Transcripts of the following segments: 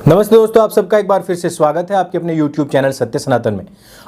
नमस्ते दोस्तों, आप सबका एक बार फिर से स्वागत है आपके अपने YouTube चैनल सत्य सनातन में।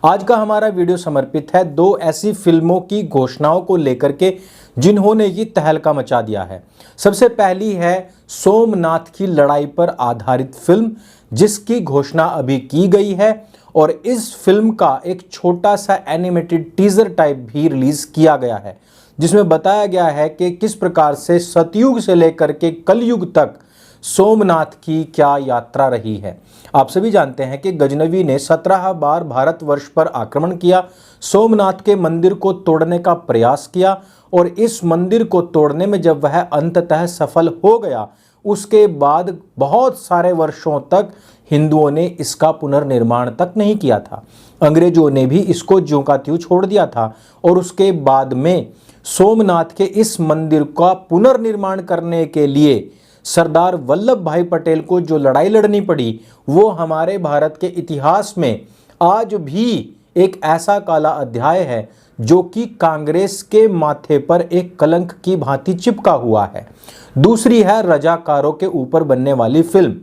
आज का हमारा वीडियो समर्पित है दो ऐसी फिल्मों की घोषणाओं को लेकर के जिन्होंने की तहलका मचा दिया है। सबसे पहली है सोमनाथ की लड़ाई पर आधारित फिल्म जिसकी घोषणा अभी की गई है और इस फिल्म का एक छोटा सा एनिमेटेड टीजर टाइप भी रिलीज किया गया है जिसमें बताया गया है कि किस प्रकार से सतयुग से लेकर के कलयुग तक सोमनाथ की क्या यात्रा रही है। आप सभी जानते हैं कि गजनवी ने 17 बार भारतवर्ष पर आक्रमण किया, सोमनाथ के मंदिर को तोड़ने का प्रयास किया और इस मंदिर को तोड़ने में जब वह अंततः सफल हो गया उसके बाद बहुत सारे वर्षों तक हिंदुओं ने इसका पुनर्निर्माण तक नहीं किया था। अंग्रेजों ने भी इसको ज्यों का त्यों छोड़ दिया था और उसके बाद में सोमनाथ के इस मंदिर का पुनर्निर्माण करने के लिए सरदार वल्लभ भाई पटेल को जो लड़ाई लड़नी पड़ी वो हमारे भारत के इतिहास में आज भी एक ऐसा काला अध्याय है जो कि कांग्रेस के माथे पर एक कलंक की भांति चिपका हुआ है। दूसरी है रजाकारों के ऊपर बनने वाली फिल्म।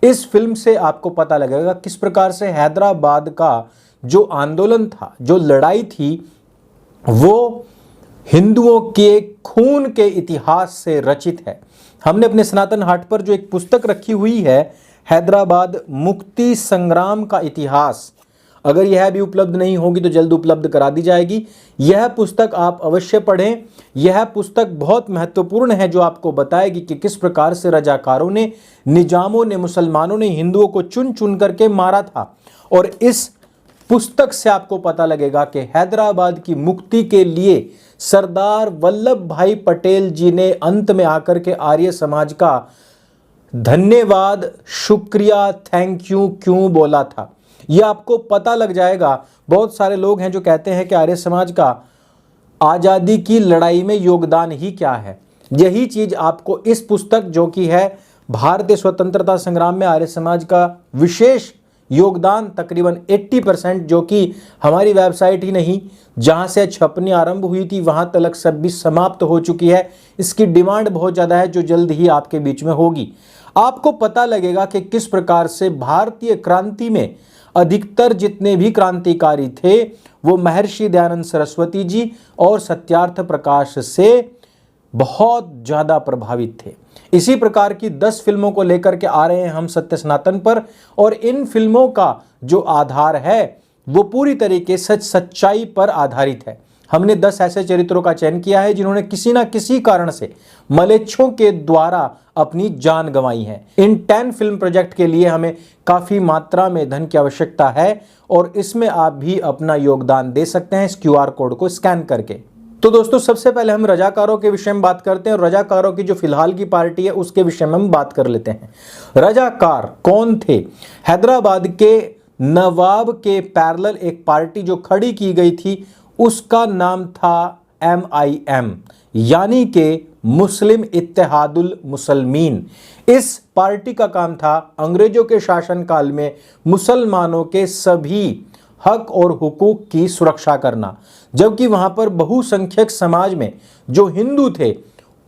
इस फिल्म से आपको पता लगेगा किस प्रकार से हैदराबाद का जो आंदोलन था, जो लड़ाई थी, वो हिंदुओं के खून के इतिहास से रचित है। हमने अपने सनातन हाट पर जो एक पुस्तक रखी हुई है, हैदराबाद मुक्ति संग्राम का इतिहास, अगर यह भी उपलब्ध नहीं होगी तो जल्द उपलब्ध करा दी जाएगी। यह पुस्तक आप अवश्य पढ़ें। यह पुस्तक बहुत महत्वपूर्ण है जो आपको बताएगी कि किस प्रकार से रजाकारों ने, निजामों ने, मुसलमानों ने हिंदुओं को चुन चुन करके मारा था। और इस पुस्तक से आपको पता लगेगा कि हैदराबाद की मुक्ति के लिए सरदार वल्लभ भाई पटेल जी ने अंत में आकर के आर्य समाज का धन्यवाद, शुक्रिया, थैंक यू क्यों बोला था। यह आपको पता लग जाएगा। बहुत सारे लोग हैं जो कहते हैं कि आर्य समाज का आज़ादी की लड़ाई में योगदान ही क्या है। यही चीज आपको इस पुस्तक जो कि है भारतीय स्वतंत्रता संग्राम में आर्य समाज का विशेष योगदान तकरीबन 80%, जो कि हमारी वेबसाइट ही नहीं जहां से छपनी आरंभ हुई थी वहां तक सब भी समाप्त हो चुकी है। इसकी डिमांड बहुत ज़्यादा है जो जल्द ही आपके बीच में होगी। आपको पता लगेगा कि किस प्रकार से भारतीय क्रांति में अधिकतर जितने भी क्रांतिकारी थे वो महर्षि दयानंद सरस्वती जी और सत्यार्थ प्रकाश से बहुत ज़्यादा प्रभावित थे। इसी प्रकार की 10 फिल्मों को लेकर के आ रहे हैं हम सत्य सनातन पर, और इन फिल्मों का जो आधार है वो पूरी तरीके से सच्चाई पर आधारित है। हमने 10 ऐसे चरित्रों का चयन किया है जिन्होंने किसी ना किसी कारण से मलेच्छों के द्वारा अपनी जान गंवाई है। इन 10 फिल्म प्रोजेक्ट के लिए हमें काफ़ी मात्रा में धन की आवश्यकता है और इसमें आप भी अपना योगदान दे सकते हैं इस QR कोड को स्कैन करके। तो दोस्तों, सबसे पहले हम रजाकारों के विषय में बात करते हैं और रजाकारों की जो फिलहाल की पार्टी है उसके विषय में हम बात कर लेते हैं। रजाकार कौन थे? हैदराबाद के नवाब के पैरेलल एक पार्टी जो खड़ी की गई थी उसका नाम था MIM, यानी कि मुस्लिम इत्तेहादुल मुसलमीन। इस पार्टी का काम था अंग्रेजों के शासनकाल में मुसलमानों के सभी हक और हुकूक की सुरक्षा करना, जबकि वहां पर बहुसंख्यक समाज में जो हिंदू थे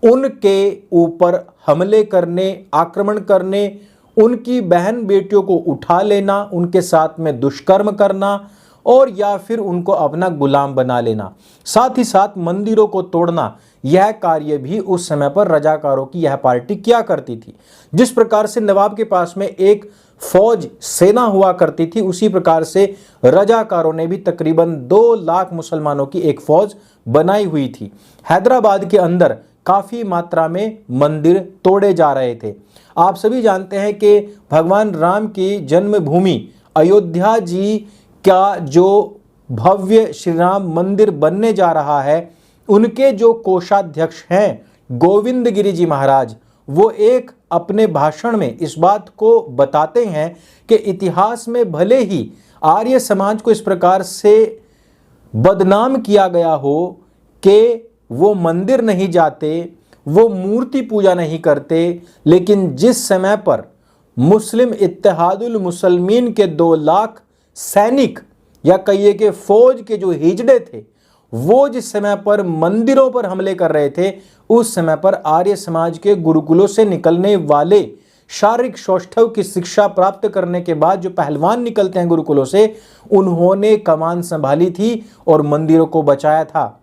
उनके ऊपर हमले करने, आक्रमण करने, उनकी बहन बेटियों को उठा लेना, उनके साथ में दुष्कर्म करना और या फिर उनको अपना गुलाम बना लेना, साथ ही साथ मंदिरों को तोड़ना, यह कार्य भी उस समय पर रजाकारों की यह पार्टी किया करती थी। जिस प्रकार से नवाब के पास में एक फौज, सेना हुआ करती थी, उसी प्रकार से रजाकारों ने भी तकरीबन 2 लाख मुसलमानों की एक फौज बनाई हुई थी। हैदराबाद के अंदर काफ़ी मात्रा में मंदिर तोड़े जा रहे थे। आप सभी जानते हैं कि भगवान राम की जन्मभूमि अयोध्या जी का जो भव्य श्री राम मंदिर बनने जा रहा है, उनके जो कोषाध्यक्ष हैं गोविंद गिरी जी महाराज, वो एक अपने भाषण में इस बात को बताते हैं कि इतिहास में भले ही आर्य समाज को इस प्रकार से बदनाम किया गया हो कि वो मंदिर नहीं जाते, वो मूर्ति पूजा नहीं करते, लेकिन जिस समय पर मुस्लिम इत्तेहादुल मुसलमीन के 2 लाख सैनिक या कहिए कि फौज के जो हिजड़े थे वो जिस समय पर मंदिरों पर हमले कर रहे थे, उस समय पर आर्य समाज के गुरुकुलों से निकलने वाले शारीरिक सौष्ठव की शिक्षा प्राप्त करने के बाद जो पहलवान निकलते हैं गुरुकुलों से, उन्होंने कमान संभाली थी और मंदिरों को बचाया था।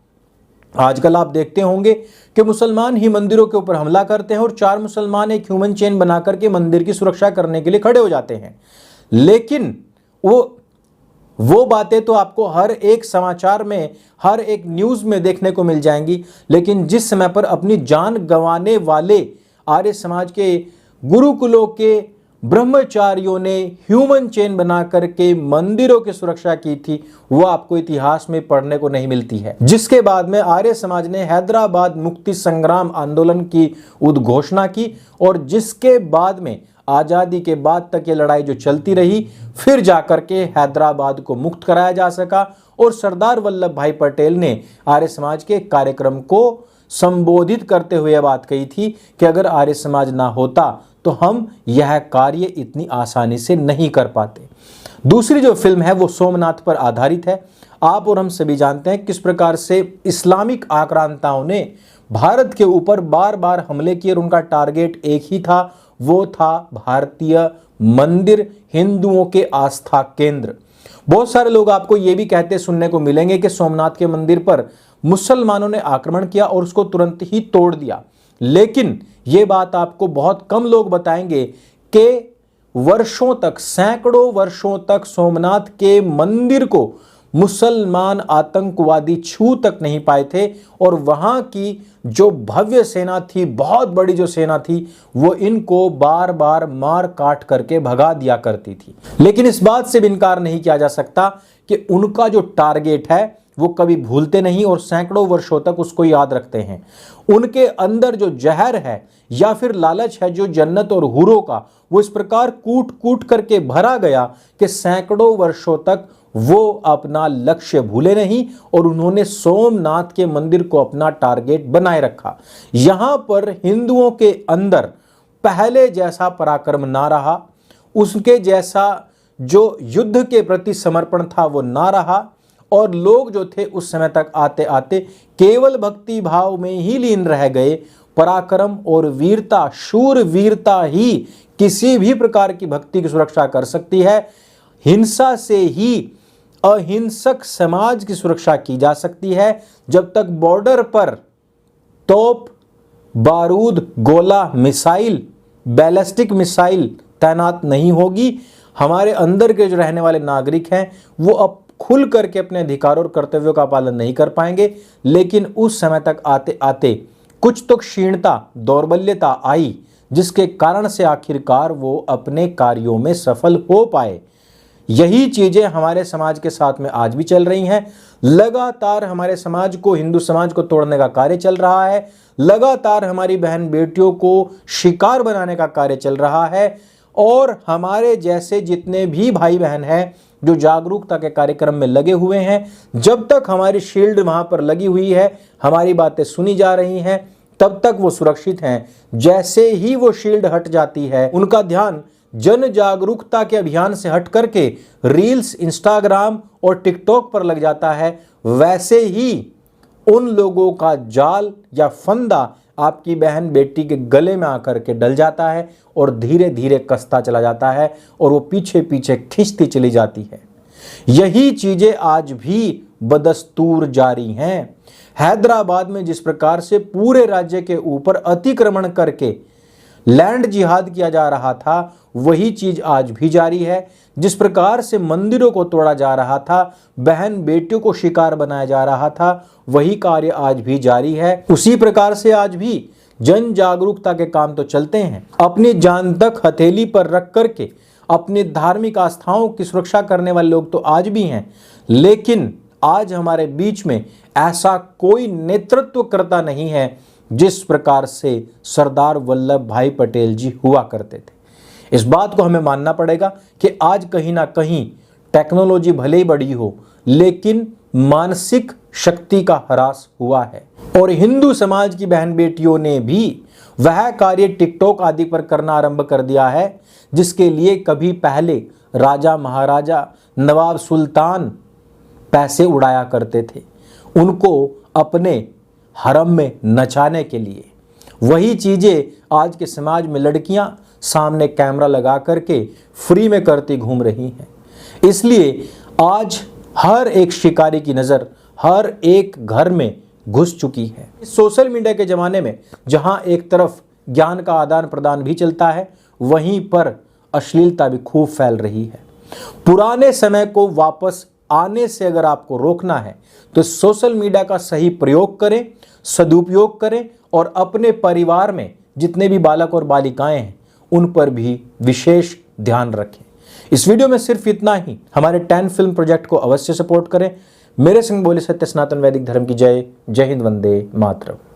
आजकल आप देखते होंगे कि मुसलमान ही मंदिरों के ऊपर हमला करते हैं और 4 मुसलमान एक ह्यूमन चेन बना करके मंदिर की सुरक्षा करने के लिए खड़े हो जाते हैं। लेकिन वो बातें तो आपको हर एक समाचार में, हर एक न्यूज़ में देखने को मिल जाएंगी। लेकिन जिस समय पर अपनी जान गंवाने वाले आर्य समाज के गुरुकुलों के ब्रह्मचारियों ने ह्यूमन चेन बना करके मंदिरों की सुरक्षा की थी, वो आपको इतिहास में पढ़ने को नहीं मिलती है। जिसके बाद में आर्य समाज ने हैदराबाद मुक्ति संग्राम आंदोलन की उद्घोषणा की और जिसके बाद में आज़ादी के बाद तक ये लड़ाई जो चलती रही, फिर जाकर के हैदराबाद को मुक्त कराया जा सका और सरदार वल्लभ भाई पटेल ने आर्य समाज के कार्यक्रम को संबोधित करते हुए बात कही थी कि अगर आर्य समाज ना होता तो हम यह कार्य इतनी आसानी से नहीं कर पाते। दूसरी जो फिल्म है वो सोमनाथ पर आधारित है। आप और हम सभी जानते हैं किस प्रकार से इस्लामिक आक्रांताओं ने भारत के ऊपर बार बार हमले किए और उनका टारगेट एक ही था, वो था भारतीय मंदिर, हिंदुओं के आस्था केंद्र। बहुत सारे लोग आपको ये भी कहते सुनने को मिलेंगे कि सोमनाथ के मंदिर पर मुसलमानों ने आक्रमण किया और उसको तुरंत ही तोड़ दिया। लेकिन ये बात आपको बहुत कम लोग बताएंगे कि वर्षों तक, सैकड़ों वर्षों तक सोमनाथ के मंदिर को मुसलमान आतंकवादी छू तक नहीं पाए थे और वहां की जो भव्य सेना थी, बहुत बड़ी जो सेना थी, वो इनको बार बार मार काट करके भगा दिया करती थी। लेकिन इस बात से भी इनकार नहीं किया जा सकता कि उनका जो टारगेट है वो कभी भूलते नहीं और सैकड़ों वर्षों तक उसको याद रखते हैं। उनके अंदर जो जहर है या फिर लालच है जो जन्नत और हुरों का, वो इस प्रकार कूट कूट करके भरा गया कि सैकड़ों वर्षों तक वो अपना लक्ष्य भूले नहीं और उन्होंने सोमनाथ के मंदिर को अपना टारगेट बनाए रखा। यहां पर हिंदुओं के अंदर पहले जैसा पराक्रम ना रहा, उसके जैसा जो युद्ध के प्रति समर्पण था वो ना रहा और लोग जो थे उस समय तक आते आते केवल भक्ति भाव में ही लीन रह गए। पराक्रम और वीरता, शूर वीरता ही किसी भी प्रकार की भक्ति की सुरक्षा कर सकती है। हिंसा से ही अहिंसक समाज की सुरक्षा की जा सकती है। जब तक बॉर्डर पर तोप, बारूद, गोला, मिसाइल, बैलिस्टिक मिसाइल तैनात नहीं होगी, हमारे अंदर के जो रहने वाले नागरिक हैं वो अब खुल करके अपने अधिकारों और कर्तव्यों का पालन नहीं कर पाएंगे। लेकिन उस समय तक आते आते कुछ तो क्षीणता, दौर्बल्यता आई, जिसके कारण से आखिरकार वो अपने कार्यों में सफल हो पाए। यही चीजें हमारे समाज के साथ में आज भी चल रही हैं। लगातार हमारे समाज को, हिंदू समाज को तोड़ने का कार्य चल रहा है। लगातार हमारी बहन बेटियों को शिकार बनाने का कार्य चल रहा है और हमारे जैसे जितने भी भाई बहन हैं जो जागरूकता के कार्यक्रम में लगे हुए हैं, जब तक हमारी शील्ड वहां पर लगी हुई है, हमारी बातें सुनी जा रही हैं, तब तक वो सुरक्षित हैं। जैसे ही वो शील्ड हट जाती है, उनका ध्यान जन जागरूकता के अभियान से हट करके रील्स, इंस्टाग्राम और टिकटॉक पर लग जाता है, वैसे ही उन लोगों का जाल या फंदा आपकी बहन बेटी के गले में आकर के डल जाता है और धीरे धीरे कसता चला जाता है और वो पीछे पीछे खींचती चली जाती है। यही चीजें आज भी बदस्तूर जारी हैं। हैदराबाद में जिस प्रकार से पूरे राज्य के ऊपर अतिक्रमण करके लैंड जिहाद किया जा रहा था, वही चीज आज भी जारी है। जिस प्रकार से मंदिरों को तोड़ा जा रहा था, बहन बेटियों को शिकार बनाया जा रहा था, वही कार्य आज भी जारी है। उसी प्रकार से आज भी जन जागरूकता के काम तो चलते हैं। अपनी जान तक हथेली पर रख करके अपनी धार्मिक आस्थाओं की सुरक्षा करने वाले लोग तो आज भी हैं, लेकिन आज हमारे बीच में ऐसा कोई नेतृत्व करता नहीं है जिस प्रकार से सरदार वल्लभ भाई पटेल जी हुआ करते थे। इस बात को हमें मानना पड़ेगा कि आज कहीं ना कहीं टेक्नोलॉजी भले ही बड़ी हो, लेकिन मानसिक शक्ति का ह्रास हुआ है और हिंदू समाज की बहन बेटियों ने भी वह कार्य टिकटॉक आदि पर करना आरंभ कर दिया है जिसके लिए कभी पहले राजा महाराजा, नवाब सुल्तान पैसे उड़ाया करते थे, उनको अपने हरम में नचाने के लिए। वही चीजें आज के समाज में लड़कियां सामने कैमरा लगा करके फ्री में करती घूम रही हैं। इसलिए आज हर एक शिकारी की नज़र हर एक घर में घुस चुकी है। सोशल मीडिया के ज़माने में जहां एक तरफ ज्ञान का आदान प्रदान भी चलता है, वहीं पर अश्लीलता भी खूब फैल रही है। पुराने समय को वापस आने से अगर आपको रोकना है तो सोशल मीडिया का सही प्रयोग करें, सदुपयोग करें और अपने परिवार में जितने भी बालक और बालिकाएं हैं उन पर भी विशेष ध्यान रखें। इस वीडियो में सिर्फ इतना ही। हमारे 10 फिल्म प्रोजेक्ट को अवश्य सपोर्ट करें। मेरे संग बोले सत्य सनातन वैदिक धर्म की जय। जय हिंद, वंदे मातरम।